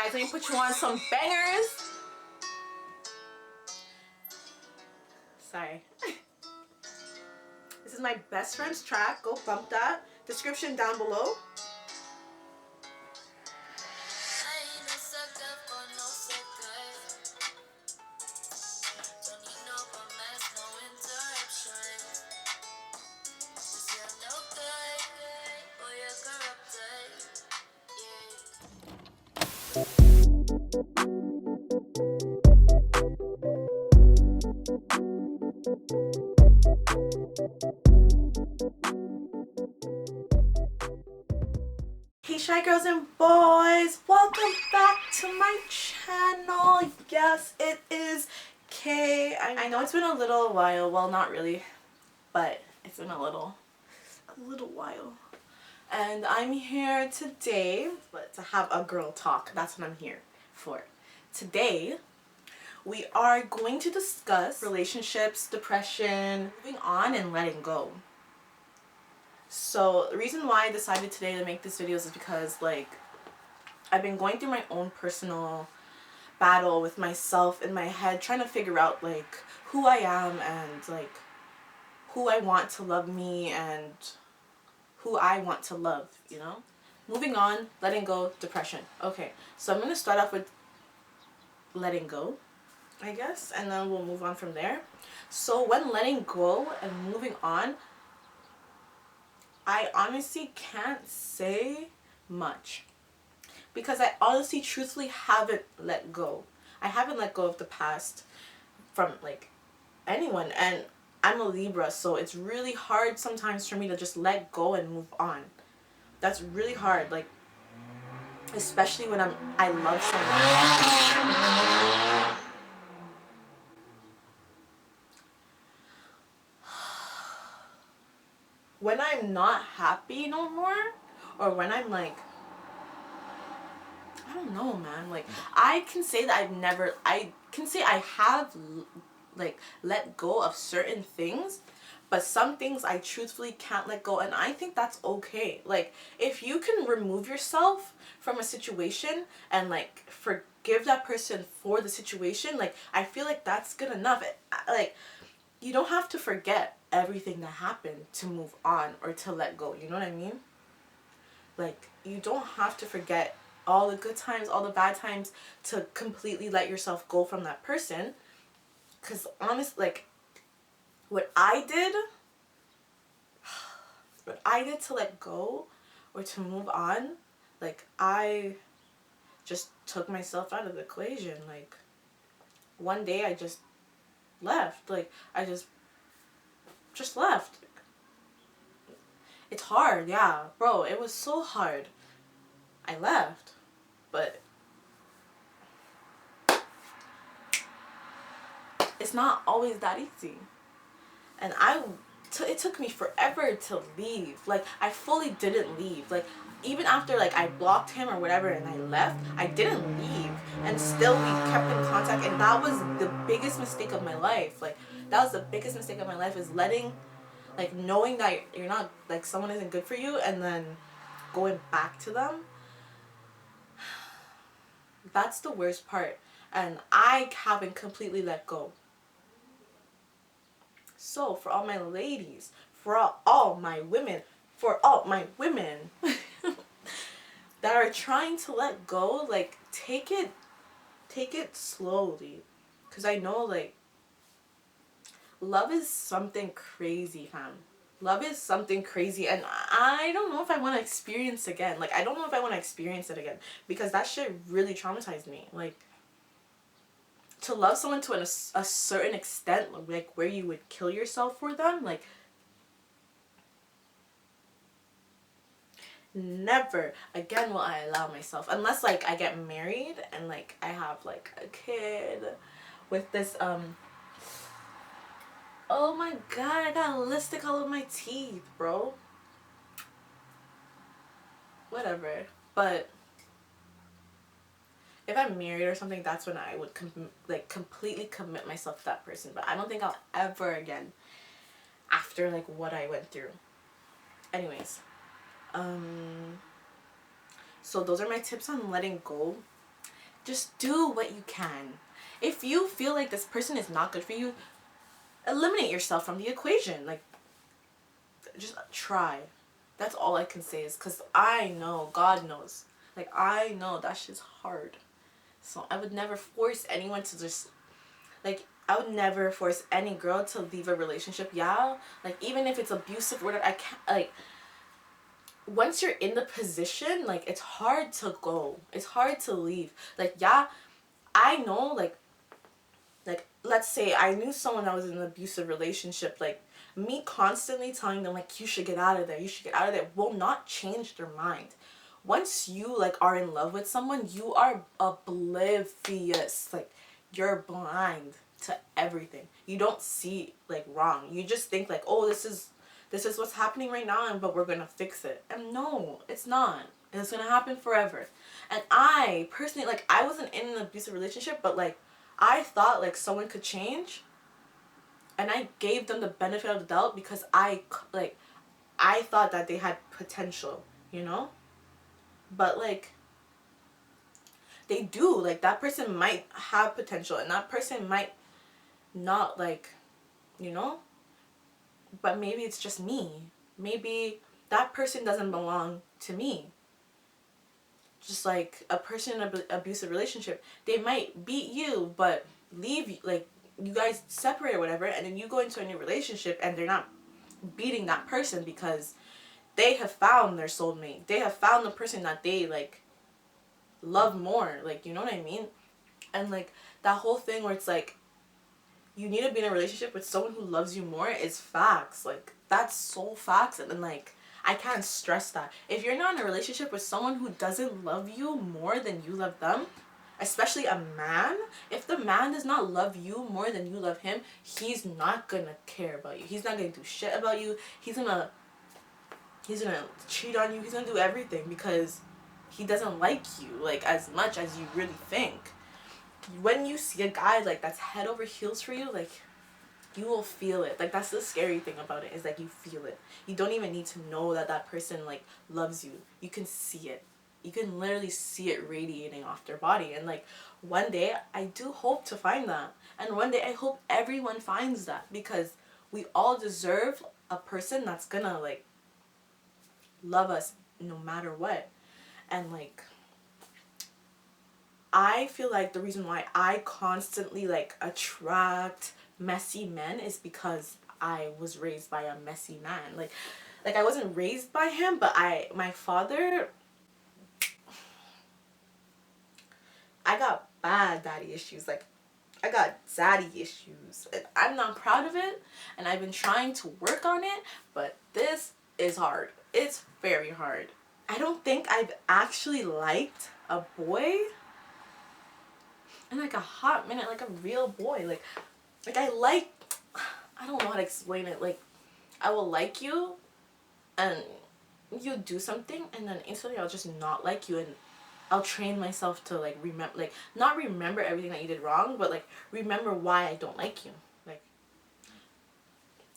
guys, let me put you on some bangers. Sorry. This is my best friend's track. Go bump that. Description down below. Hey shy girls and boys, welcome back to my channel. Yes, it is Kay. I know it's been a little while, well not really, but it's been a little while. And I'm here today to have a girl talk. That's what I'm here for. Today we are going to discuss relationships, depression, moving on and letting go. So the reason why I decided today to make this video is because like I've been going through my own personal battle with myself in my head, trying to figure out like who I am and like who I want to love me and who I want to love, you know? Moving on, letting go, depression. Okay, so I'm going to start off with letting go, I guess, and then we'll move on from there. So when letting go and moving on, I honestly can't say much because I honestly truthfully haven't let go. I haven't let go of the past from like anyone, and I'm a Libra, so it's really hard sometimes for me to just let go and move on. That's really hard, like especially when I love someone. When I'm not happy no more, or when I'm like, I don't know, man, like I can say that I can say I have like let go of certain things, but some things I truthfully can't let go, and I think that's okay. Like if you can remove yourself from a situation and like forgive that person for the situation, like I feel like that's good enough. Like you don't have to forget everything that happened to move on or to let go, you know what I mean? Like you don't have to forget all the good times, all the bad times to completely let yourself go from that person. Because honestly, like what I did to let go or to move on, like I just took myself out of the equation. Like one day I just left. Like I just left. It's hard, yeah, bro, it was so hard. I left, but it's not always that easy. And it took me forever to leave. Like I fully didn't leave. Like even after like I blocked him or whatever and I left, I didn't leave, and still we kept in contact. And that was the biggest mistake of my life. Like that was the biggest mistake of my life, is letting, like knowing that you're not, like someone isn't good for you and then going back to them. That's the worst part, and I haven't completely let go. So for all my ladies, for all my women that are trying to let go, like take it slowly, because I know like love is something crazy, fam. Love is something crazy, and I don't know if I want to experience again. Like I don't know if I want to experience it again, because that shit really traumatized me. Like to love someone to a certain extent, like where you would kill yourself for them, like never again will I allow myself, unless like I get married and like I have like a kid with this oh my god, I got lipstick all over my teeth, bro. Whatever. But if I'm married or something, that's when I would like completely commit myself to that person. But I don't think I'll ever again after like what I went through. Anyways, so those are my tips on letting go. Just do what you can. If you feel like this person is not good for you, eliminate yourself from the equation. Like, just try. That's all I can say is because I know, God knows. Like, I know that shit's hard. So I would never force anyone to just, like, I would never force any girl to leave a relationship. Yeah, like, even if it's abusive or whatever, I can't, like, once you're in the position, like, it's hard to go. It's hard to leave. Like, yeah, I know, like, let's say I knew someone that was in an abusive relationship, like, me constantly telling them, like, you should get out of there, you should get out of there, will not change their mind. Once you, like, are in love with someone, you are oblivious. Like, you're blind to everything. You don't see, like, wrong. You just think, like, oh, this is what's happening right now, but we're gonna fix it. And no, it's not. And it's gonna happen forever. And I personally, like, I wasn't in an abusive relationship, but, like, I thought, like, someone could change, and I gave them the benefit of the doubt because I thought that they had potential, you know? But, like, they do. Like, that person might have potential, and that person might not, like, you know? But maybe it's just me. Maybe that person doesn't belong to me. Just like a person in an abusive relationship, they might beat you, but leave you, like, you guys separate or whatever, and then you go into a new relationship and they're not beating that person because they have found their soulmate. They have found the person that they, like, love more. Like, you know what I mean? And, like, that whole thing where it's like, you need to be in a relationship with someone who loves you more is facts. Like, that's so facts. And then, like, I can't stress that. If you're not in a relationship with someone who doesn't love you more than you love them, especially a man, if the man does not love you more than you love him, he's not gonna care about you. He's not gonna do shit about you. He's gonna cheat on you. He's gonna do everything because he doesn't like you, like, as much as you really think. When you see a guy, like, that's head over heels for you, like, you will feel it. Like, that's the scary thing about it, is like, you feel it. You don't even need to know that that person, like, loves you. You can see it. You can literally see it radiating off their body. And, like, one day I do hope to find that, and one day I hope everyone finds that, because we all deserve a person that's gonna, like, love us no matter what. And, like, I feel like the reason why I constantly, like, attract messy men is because I was raised by a messy man. Like, I wasn't raised by him, but my father, I got bad daddy issues. Like, I got zaddy issues. And I'm not proud of it, and I've been trying to work on it, but this is hard. It's very hard. I don't think I've actually liked a boy in, like, a hot minute, like a real boy. Like, I don't know how to explain it. Like, I will like you, and you do something, and then instantly I'll just not like you, and I'll train myself to, like, remember, like, not remember everything that you did wrong, but, like, remember why I don't like you. Like,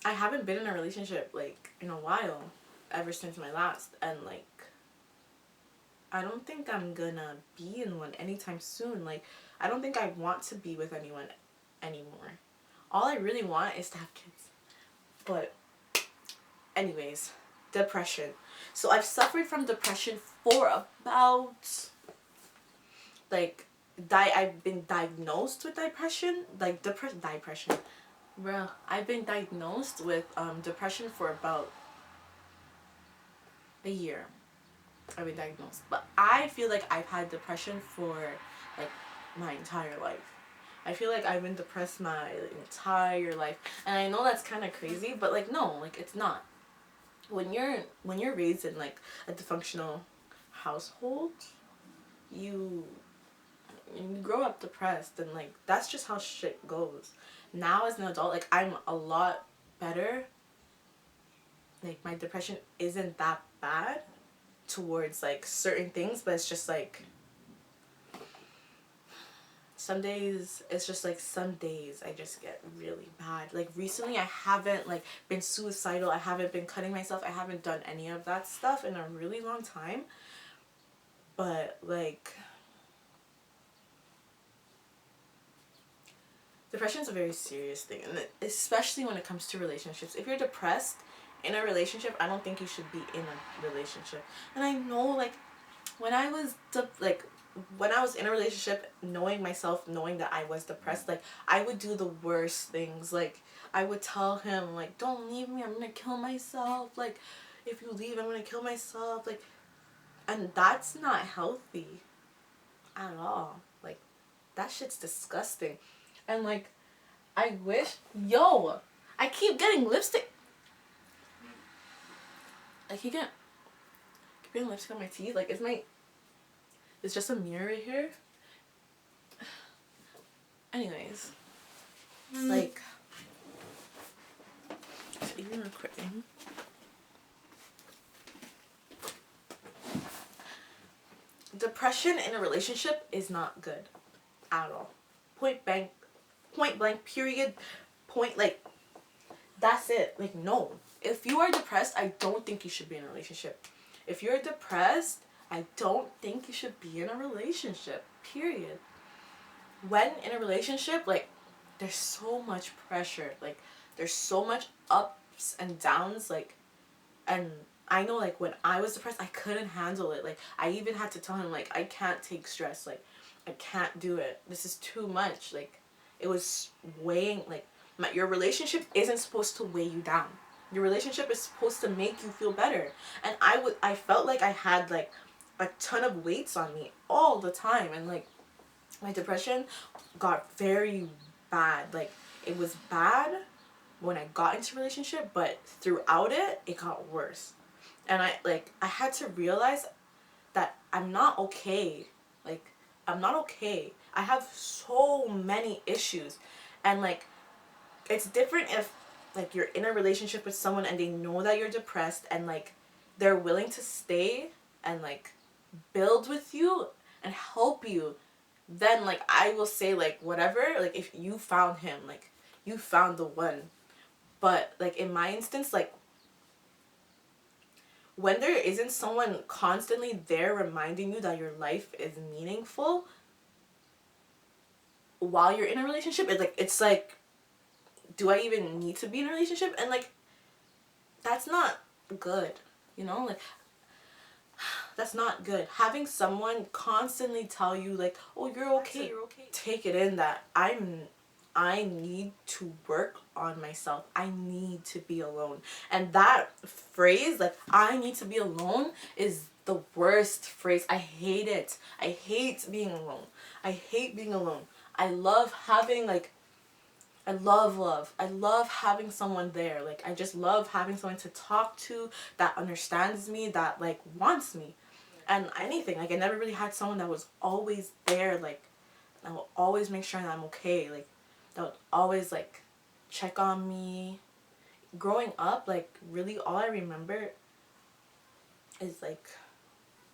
I haven't been in a relationship, like, in a while, ever since my last, and, like, I don't think I'm gonna be in one anytime soon. Like, I don't think I want to be with anyone anymore. All I really want is to have kids. But anyways, depression. So I've suffered from depression for about, like, I've been diagnosed with depression. Like, depression. Bro, I've been diagnosed with depression for about a year. I've been diagnosed. But I feel like I've had depression for, like, my entire life. I feel like I've been depressed my entire life. And I know that's kind of crazy, but, like, no, like, it's not. When you're raised in, like, a dysfunctional household, you grow up depressed, and, like, that's just how shit goes. Now as an adult, like, I'm a lot better. Like, my depression isn't that bad towards, like, certain things, but it's just, like, some days, it's just, like, some days I just get really bad. Like, recently I haven't, like, been suicidal. I haven't been cutting myself. I haven't done any of that stuff in a really long time. But, like, depression is a very serious thing, and especially when it comes to relationships. If you're depressed in a relationship, I don't think you should be in a relationship. And I know, like, when I was when I was in a relationship, knowing myself, knowing that I was depressed, like, I would do the worst things. Like, I would tell him, like, don't leave me, I'm gonna kill myself. Like, if you leave, I'm gonna kill myself. Like, and that's not healthy at all. Like, that shit's disgusting. And, like, I wish, I keep getting lipstick. I keep getting lipstick on my teeth. Like, it's just a mirror right here. Anyways, like, even recording. Depression in a relationship is not good at all. Point blank, period. Like, that's it. Like, no. If you are depressed, I don't think you should be in a relationship. If you're depressed, I don't think you should be in a relationship. Period. When in a relationship, like, there's so much pressure. Like, there's so much ups and downs. Like, and I know, like, when I was depressed, I couldn't handle it. Like, I even had to tell him, like, I can't take stress. Like, I can't do it. This is too much. Like, it was weighing, like, your relationship isn't supposed to weigh you down. Your relationship is supposed to make you feel better. And I felt like I had, like, a ton of weights on me all the time. And, like, my depression got very bad. Like, it was bad when I got into a relationship, but throughout it, it got worse. And I had to realize that I'm not okay. Like, I'm not okay. I have so many issues. And, like, it's different if, like, you're in a relationship with someone and they know that you're depressed and, like, they're willing to stay and, like, build with you and help you. Then, like, I will say, like, whatever, like, if you found him, like, you found the one. But, like, in my instance, like, when there isn't someone constantly there reminding you that your life is meaningful while you're in a relationship, it's like, do I even need to be in a relationship? And, like, that's not good, you know? Like, that's not good. Having someone constantly tell you, like, oh, you're okay, take it in that I need to work on myself. I need to be alone. And that phrase, like, I need to be alone, is the worst phrase. I hate it. I hate being alone. I hate being alone. I love having, like, I love love. I love having someone there. Like, I just love having someone to talk to that understands me, that, like, wants me. And anything. Like, I never really had someone that was always there, like, that will always make sure that I'm okay. Like, that would always, like, check on me. Growing up, like, really all I remember is, like,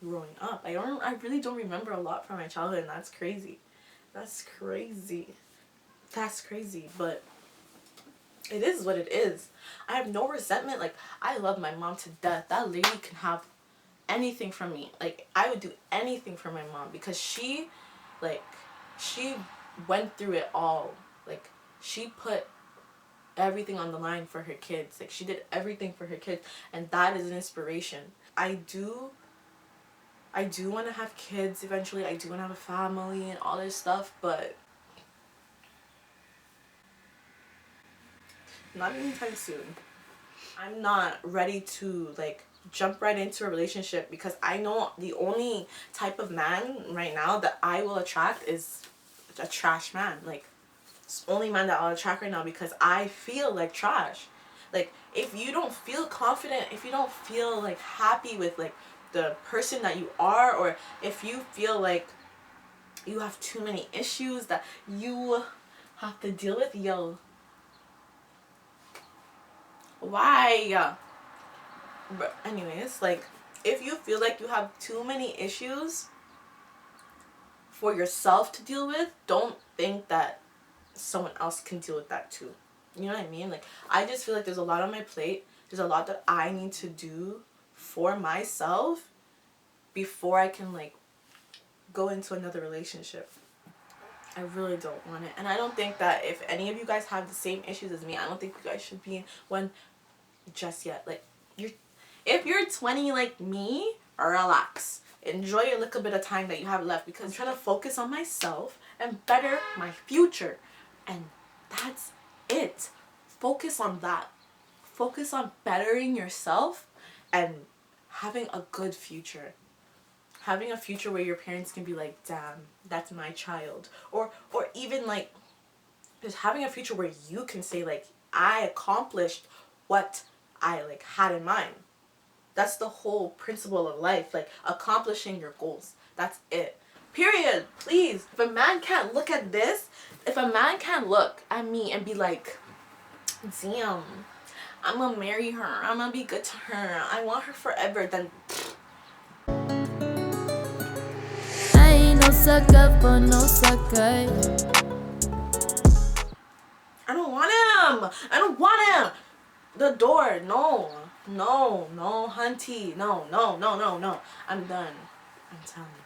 growing up. I really don't remember a lot from my childhood, and that's crazy. That's crazy. That's crazy, but it is what it is. I have no resentment. Like, I love my mom to death. That lady can have anything from me. Like, I would do anything for my mom because she went through it all. Like, she put everything on the line for her kids. Like, she did everything for her kids, and that is an inspiration. I do want to have kids eventually. I do want to have a family and all this stuff, but not anytime soon. I'm not ready to, like, jump right into a relationship because I know the only type of man right now that I will attract is a trash man. Like, it's the only man that I'll attract right now because I feel like trash. Like, if you don't feel confident, if you don't feel, like, happy with, like, the person that you are, or if you feel like you have too many issues that you have to deal with, why? But anyways, like, if you feel like you have too many issues for yourself to deal with, don't think that someone else can deal with that too. You know what I mean? Like, I just feel like there's a lot on my plate. There's a lot that I need to do for myself before I can, like, go into another relationship. I really don't want it. And I don't think that if any of you guys have the same issues as me, I don't think you guys should be in one just yet. Like, if you're 20 like me, relax. Enjoy your little bit of time that you have left, because I'm trying to focus on myself and better my future. And that's it. Focus on that. Focus on bettering yourself and having a good future. Having a future where your parents can be like, damn, that's my child. Or even like just having a future where you can say like, I accomplished what I like had in mind. That's the whole principle of life, like accomplishing your goals. That's it. Period. Please. If a man can't look at this, if a man can't look at me and be like, damn, I'm gonna marry her, I'm gonna be good to her, I want her forever, then I ain't no sucker for no sucker. I don't want him. I don't want him. The door. No. No. No, hunty. No. No. No. No. No. I'm done. I'm telling you.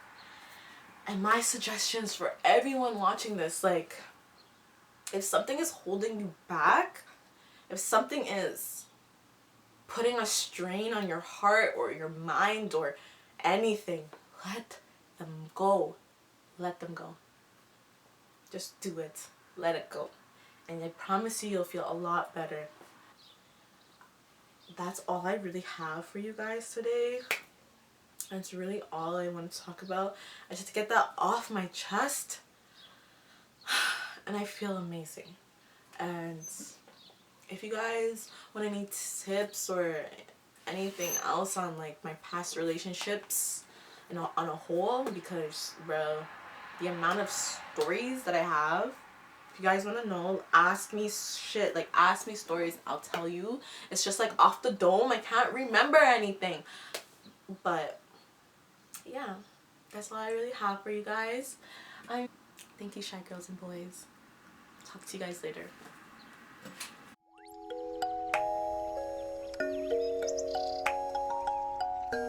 And my suggestions for everyone watching this, like, if something is holding you back, if something is putting a strain on your heart or your mind or anything, let them go. Let them go. Just do it. Let it go. And I promise you, you'll feel a lot better. That's all I really have for you guys today. That's really all I want to talk about. I just get that off my chest. And I feel amazing. And if you guys want any tips or anything else on like my past relationships and on a whole, because bro, the amount of stories that I have, if you guys want to know, ask me shit. Like, ask me stories. I'll tell you. It's just like off the dome. I can't remember anything. But yeah, that's all I really have for you guys. Thank you, shy girls and boys. Talk to you guys later.